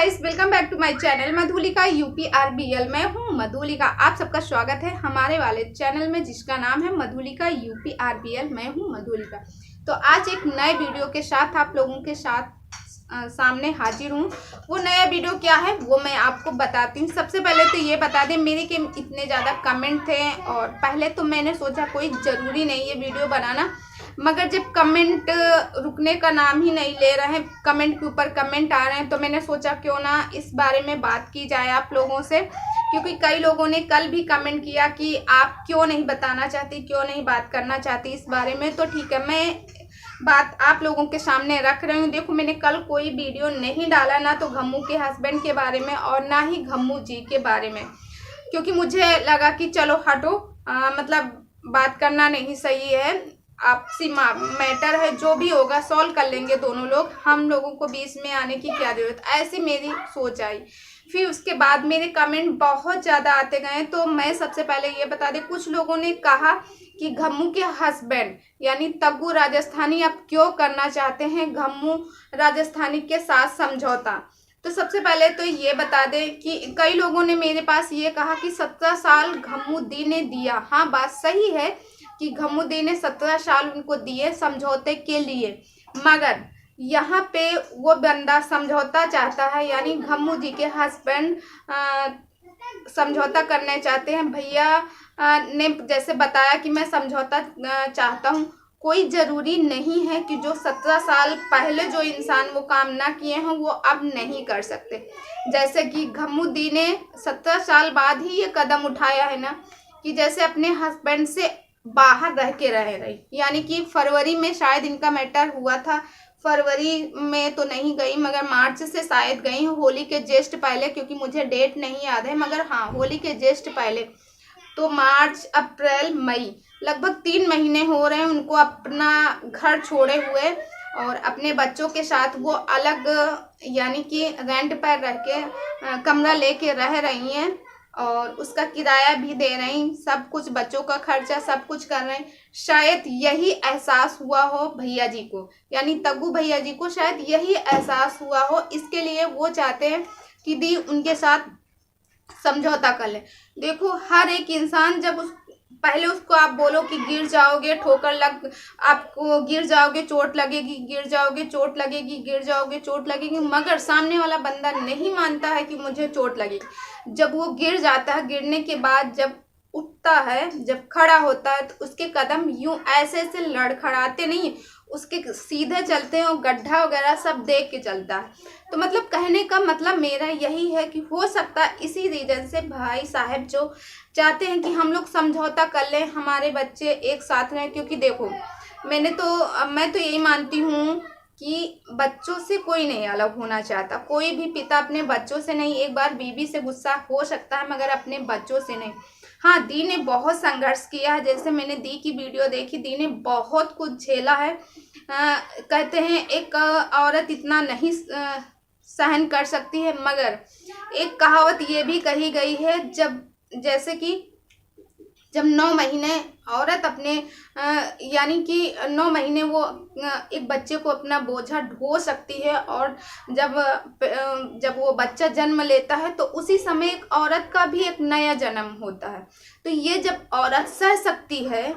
Guys, welcome back to my channel Madhulika UPRBL. मैं हूं मधुलिका। आप सबका स्वागत है हमारे वाले चैनल में जिसका नाम है मधुलिका यूपीआरबीएल। मैं हूं मधुलिका। तो आज एक नए वीडियो के साथ आप लोगों के साथ सामने हाजिर हूँ। वो नया वीडियो क्या है वो मैं आपको बताती हूँ। सबसे पहले तो ये बता दें, मेरे के इतने ज़्यादा कमेंट थे और पहले तो मैंने सोचा कोई ज़रूरी नहीं है वीडियो बनाना, मगर जब कमेंट रुकने का नाम ही नहीं ले रहे हैं, कमेंट के ऊपर कमेंट आ रहे हैं, तो मैंने सोचा क्यों ना इस बारे में बात की जाए आप लोगों से। क्योंकि कई लोगों ने कल भी कमेंट किया कि आप क्यों नहीं बताना चाहती, क्यों नहीं बात करना चाहती इस बारे में। तो ठीक है, मैं बात आप लोगों के सामने रख रही हूँ। देखो, मैंने कल कोई वीडियो नहीं डाला, ना तो घम्मू के हस्बैंड के बारे में और ना ही घम्मू जी के बारे में, क्योंकि मुझे लगा कि चलो हटो, मतलब बात करना नहीं सही है। आपसी मैटर है, जो भी होगा सॉल्व कर लेंगे दोनों लोग, हम लोगों को बीच में आने की क्या जरूरत, ऐसी मेरी सोच आई। फिर उसके बाद मेरे कमेंट बहुत ज़्यादा आते गए। तो मैं सबसे पहले ये बता दें, कुछ लोगों ने कहा कि घम्मू के हस्बैंड यानी तग्गू राजस्थानी अब क्यों करना चाहते हैं घम्मू राजस्थानी के साथ समझौता। तो सबसे पहले तो ये बता दें कि कई लोगों ने मेरे पास ये कहा कि 17 साल घम्मू दी ने दिया। हाँ, बात सही है कि घम्मू दी ने 17 साल उनको दिए समझौते के लिए, मगर यहाँ पे वो बंदा समझौता चाहता है, यानी घम्मू जी के हस्बैंड समझौता करने चाहते हैं। भैया ने जैसे बताया कि मैं समझौता चाहता हूँ। कोई ज़रूरी नहीं है कि जो 17 साल पहले जो इंसान वो काम ना किए हों वो अब नहीं कर सकते। जैसे कि घम्मू दी ने 17 साल बाद ही ये कदम उठाया है ना, कि जैसे अपने हस्बैंड से बाहर रह के रह रही, यानी कि फरवरी में शायद इनका मैटर हुआ था। फरवरी में तो नहीं गई, मगर मार्च से शायद गई हूँ, होली के जस्ट पहले, क्योंकि मुझे डेट नहीं याद है, मगर हाँ होली के जस्ट पहले। तो मार्च, अप्रैल, मई, लगभग 3 महीने हो रहे हैं उनको अपना घर छोड़े हुए, और अपने बच्चों के साथ वो अलग यानी कि रेंट पर रह के कमरा लेके रह रही हैं, और उसका किराया भी दे रही, सब कुछ बच्चों का खर्चा सब कुछ कर रहे हैं। शायद यही एहसास हुआ हो भैया जी को, यानी तग्गू भैया जी को शायद यही एहसास हुआ हो, इसके लिए वो चाहते हैं कि दी उनके साथ समझौता कर ले। देखो, हर एक इंसान जब पहले उसको आप बोलो कि गिर जाओगे, ठोकर लग, आपको गिर जाओगे चोट लगेगी, गिर जाओगे चोट लगेगी, गिर जाओगे चोट लगेगी, मगर सामने वाला बंदा नहीं मानता है कि मुझे चोट लगेगी। जब वो गिर जाता है, गिरने के बाद जब उठता है, जब खड़ा होता है, तो उसके कदम यूं ऐसे ऐसे लड़खड़ाते नहीं, उसके सीधे चलते हैं और गड्ढा वगैरह सब देख के चलता है। तो मतलब कहने का मतलब मेरा यही है कि हो सकता है इसी रीजन से भाई साहब जो चाहते हैं कि हम लोग समझौता कर लें, हमारे बच्चे एक साथ रहें। क्योंकि देखो, मैं तो यही मानती हूँ कि बच्चों से कोई नहीं अलग होना चाहता। कोई भी पिता अपने बच्चों से नहीं, एक बार बीवी से गुस्सा हो सकता है मगर अपने बच्चों से नहीं। हाँ, दी ने बहुत संघर्ष किया है, जैसे मैंने दी की वीडियो देखी, दी ने बहुत कुछ झेला है। कहते हैं एक औरत इतना नहीं सहन कर सकती है, मगर एक कहावत ये भी कही गई है, जैसे कि जब 9 महीने औरत अपने यानी कि 9 महीने वो एक बच्चे को अपना बोझा ढो सकती है, और जब वो बच्चा जन्म लेता है तो उसी समय एक औरत का भी एक नया जन्म होता है। तो ये जब औरत सह सकती है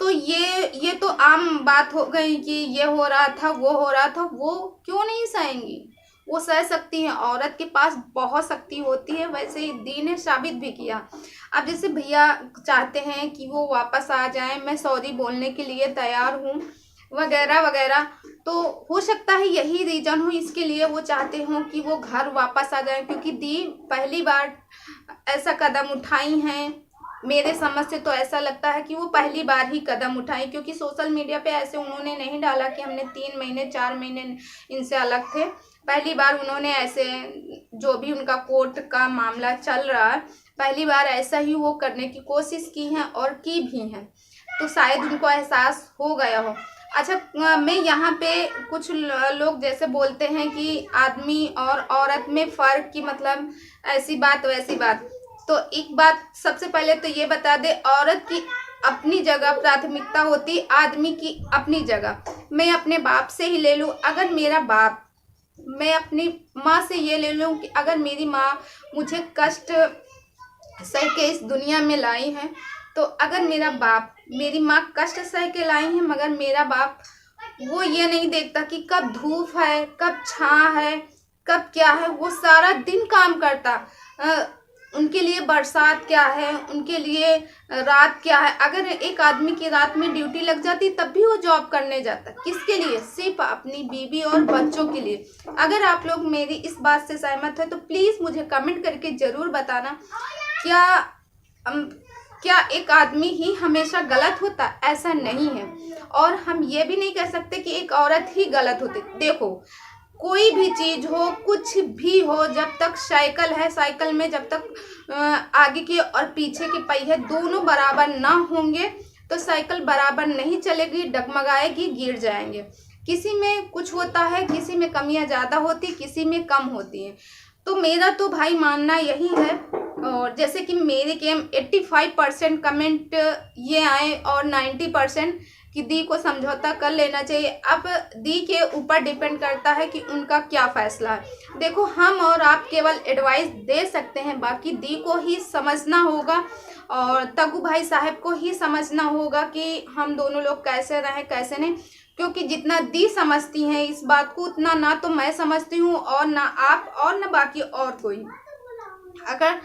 तो ये तो आम बात हो गई कि ये हो रहा था, वो हो रहा था, वो क्यों नहीं सहेंगी, वो सह सकती हैं। औरत के पास बहुत शक्ति होती है, वैसे ही दी ने साबित भी किया। अब जैसे भैया चाहते हैं कि वो वापस आ जाएं, मैं सॉरी बोलने के लिए तैयार हूँ वगैरह वगैरह, तो हो सकता है यही रीजन हो, इसके लिए वो चाहते हों कि वो घर वापस आ जाएं। क्योंकि दी पहली बार ऐसा कदम उठाई हैं, मेरे समझ से तो ऐसा लगता है कि वो पहली बार ही कदम उठाई, क्योंकि सोशल मीडिया पे ऐसे उन्होंने नहीं डाला कि हमने 3 महीने 4 महीने इनसे अलग थे। पहली बार उन्होंने ऐसे, जो भी उनका कोर्ट का मामला चल रहा है, पहली बार ऐसा ही वो करने की कोशिश की है और की भी हैं, तो शायद उनको एहसास हो गया हो। अच्छा, मैं यहाँ पे कुछ लोग जैसे बोलते हैं कि आदमी और औरत में फ़र्क, की मतलब ऐसी बात वैसी बात। तो एक बात सबसे पहले तो ये बता दे, औरत की अपनी जगह प्राथमिकता होती, आदमी की अपनी जगह। मैं अपने बाप से ही ले लूँ, अगर मेरा बाप मैं अपनी माँ से ये ले लूँ कि अगर मेरी माँ मुझे कष्ट सह के इस दुनिया में लाई है, तो अगर मेरा बाप, मेरी माँ कष्ट सह के लाई है, मगर मेरा बाप वो ये नहीं देखता कि कब धूप है, कब छाँ है, कब क्या है, वो सारा दिन काम करता। उनके लिए बरसात क्या है, उनके लिए रात क्या है। अगर एक आदमी की रात में ड्यूटी लग जाती तब भी वो जॉब करने जाता, किसके लिए? सिर्फ अपनी बीवी और बच्चों के लिए। अगर आप लोग मेरी इस बात से सहमत है तो प्लीज़ मुझे कमेंट करके ज़रूर बताना, क्या एक आदमी ही हमेशा गलत होता? ऐसा नहीं है। और हम ये भी नहीं कह सकते कि एक औरत ही गलत होती। देखो, कोई भी चीज़ हो, कुछ भी हो, जब तक साइकिल है, साइकिल में जब तक आगे के और पीछे के पहिए दोनों बराबर ना होंगे तो साइकिल बराबर नहीं चलेगी, डगमगाएगी, गिर जाएंगे। किसी में कुछ होता है, किसी में कमियां ज़्यादा होती, किसी में कम होती हैं। तो मेरा तो भाई मानना यही है। और जैसे कि मेरे के 85% कमेंट ये आए और 90% कि दी को समझौता कर लेना चाहिए। अब दी के ऊपर डिपेंड करता है कि उनका क्या फैसला है। देखो, हम और आप केवल एडवाइस दे सकते हैं, बाकी दी को ही समझना होगा और तगु भाई साहब को ही समझना होगा कि हम दोनों लोग कैसे रहें कैसे नहीं। क्योंकि जितना दी समझती हैं इस बात को, उतना ना तो मैं समझती हूँ और ना आप और ना बाकी और कोई। अगर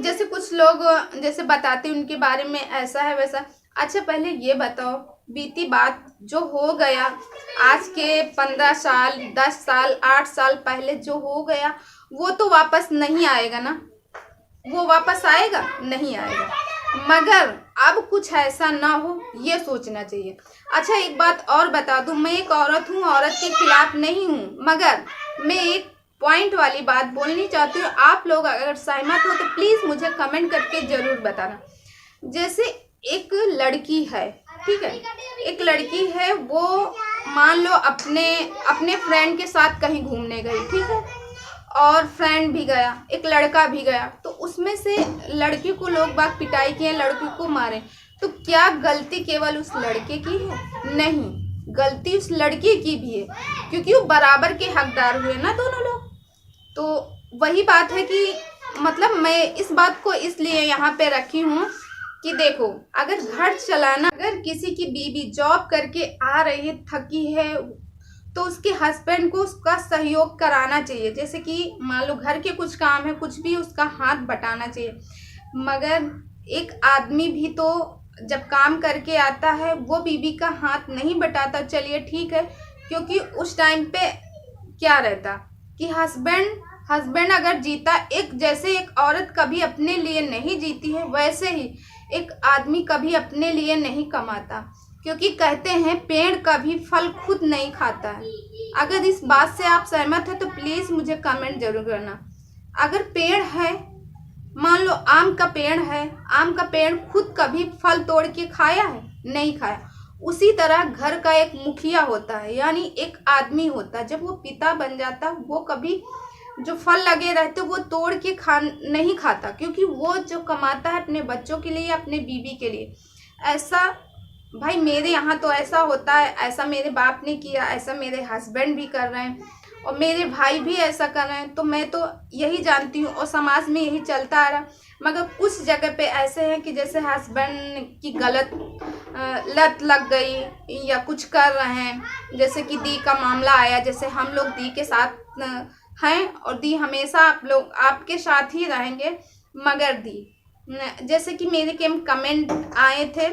जैसे कुछ लोग जैसे बताते हैं उनके बारे में ऐसा है वैसा। अच्छा, पहले ये बताओ, बीती बात जो हो गया आज के 15 साल 10 साल 8 साल पहले जो हो गया, वो तो वापस नहीं आएगा ना? वो वापस आएगा? नहीं आएगा। मगर अब कुछ ऐसा ना हो, ये सोचना चाहिए। अच्छा, एक बात और बता दूं, मैं एक औरत हूँ, औरत के खिलाफ नहीं हूँ, मगर मैं एक पॉइंट वाली बात बोलनी चाहती हूँ। आप लोग अगर सहमत हो तो प्लीज़ मुझे कमेंट करके ज़रूर बताना। जैसे एक लड़की है, ठीक है, एक लड़की है, वो मान लो अपने फ्रेंड के साथ कहीं घूमने गई, ठीक है, और फ्रेंड भी गया, एक लड़का भी गया, तो उसमें से लड़की को लोग बाग पिटाई किए, लड़की को मारे, तो क्या गलती केवल उस लड़के की है? नहीं, गलती उस लड़की की भी है, क्योंकि वो बराबर के हकदार हुए ना दोनों लोग। तो वही बात है कि मतलब मैं इस बात को इसलिए यहाँ पे रखी हूँ कि देखो, अगर घर चलाना, अगर किसी की बीवी जॉब करके आ रही है, थकी है, तो उसके हस्बैंड को उसका सहयोग कराना चाहिए। जैसे कि मान लो घर के कुछ काम है, कुछ भी, उसका हाथ बटाना चाहिए। मगर एक आदमी भी तो जब काम करके आता है वो बीवी का हाथ नहीं बटाता। चलिए ठीक है, क्योंकि उस टाइम पे क्या रहता कि हस्बैंड अगर जीता, एक जैसे एक औरत कभी अपने लिए नहीं जीती है, वैसे ही एक आदमी कभी अपने लिए नहीं कमाता। क्योंकि कहते हैं पेड़ कभी फल खुद नहीं खाता है। अगर इस बात से आप सहमत हैं तो प्लीज़ मुझे कमेंट जरूर करना। अगर पेड़ है, मान लो आम का पेड़ है, आम का पेड़ खुद कभी फल तोड़ के खाया है? नहीं खाया। उसी तरह घर का एक मुखिया होता है, यानी एक आदमी होता है, जब वो पिता बन जाता वो कभी जो फल लगे रहते वो तोड़ के नहीं खाता, क्योंकि वो जो कमाता है अपने बच्चों के लिए, अपने बीवी के लिए। ऐसा भाई मेरे यहाँ तो ऐसा होता है, ऐसा मेरे बाप ने किया, ऐसा मेरे हस्बैंड भी कर रहे हैं और मेरे भाई भी ऐसा कर रहे हैं। तो मैं तो यही जानती हूँ और समाज में यही चलता आ रहा। मगर कुछ जगह पे ऐसे हैं कि जैसे हस्बैंड की गलत लत लग गई या कुछ कर रहे हैं, जैसे कि दी का मामला आया। जैसे हम लोग दी के साथ हैं और दी हमेशा आप लोग आपके साथ ही रहेंगे। मगर दी, जैसे कि मेरे के कमेंट आए थे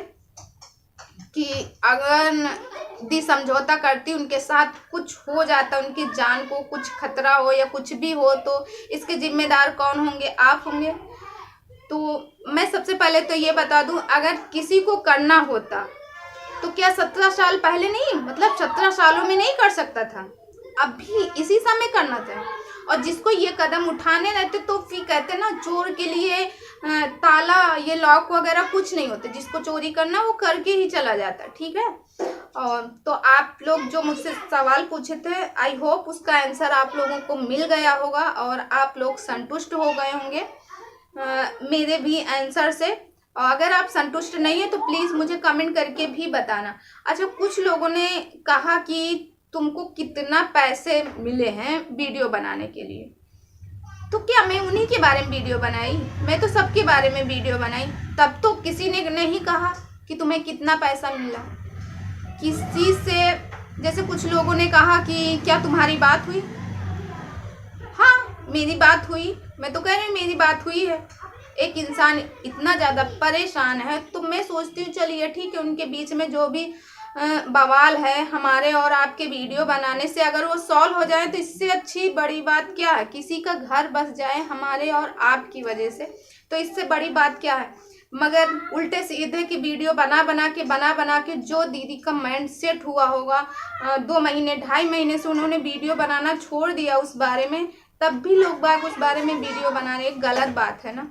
कि अगर दी समझौता करती, उनके साथ कुछ हो जाता, उनकी जान को कुछ खतरा हो या कुछ भी हो, तो इसके जिम्मेदार कौन होंगे? आप होंगे। तो मैं सबसे पहले तो ये बता दूं, अगर किसी को करना होता तो क्या 17 साल पहले नहीं, मतलब 17 सालों में नहीं कर सकता था? अभी इसी समय करना था। और जिसको ये कदम उठाने रहते तो फिर कहते ना, चोर के लिए ताला, ये लॉक वगैरह कुछ नहीं होते, जिसको चोरी करना वो करके ही चला जाता, ठीक है। और तो आप लोग जो मुझसे सवाल पूछे थे, आई होप उसका आंसर आप लोगों को मिल गया होगा और आप लोग संतुष्ट हो गए होंगे मेरे भी आंसर से। और अगर आप संतुष्ट नहीं है तो प्लीज़ मुझे कमेंट करके भी बताना। अच्छा, कुछ लोगों ने कहा कि तुमको कितना पैसे मिले हैं वीडियो बनाने के लिए। तो क्या मैं उन्हीं के बारे में वीडियो बनाई? मैं तो सबके बारे में वीडियो बनाई। तब तो किसी ने नहीं कहा कि तुम्हें कितना पैसा मिला। किसी से, जैसे कुछ लोगों ने कहा कि क्या तुम्हारी बात हुई? हाँ, मेरी बात हुई। मैं तो कह रही हूँ मेरी बात हुई है। एक इंसान इतना ज़्यादा परेशान है तो मैं सोचती हूँ चलिए ठीक है, उनके बीच में जो भी बवाल है हमारे और आपके वीडियो बनाने से अगर वो सॉल्व हो जाए तो इससे अच्छी बड़ी बात क्या है? किसी का घर बस जाए हमारे और आपकी वजह से, तो इससे बड़ी बात क्या है? मगर उल्टे सीधे की वीडियो बना बना के जो दीदी का माइंड सेट हुआ होगा 2 महीने 2.5 महीने से उन्होंने वीडियो बनाना छोड़ दिया उस बारे में, तब भी लोग बाग उस बारे में वीडियो बना रहे। गलत बात है ना।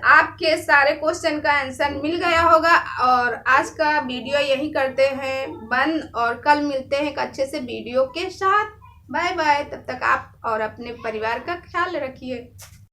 आपके सारे क्वेश्चन का आंसर मिल गया होगा और आज का वीडियो यही करते हैं बंद और कल मिलते हैं एक अच्छे से वीडियो के साथ। Bye bye. तब तक आप और अपने परिवार का ख्याल रखिए।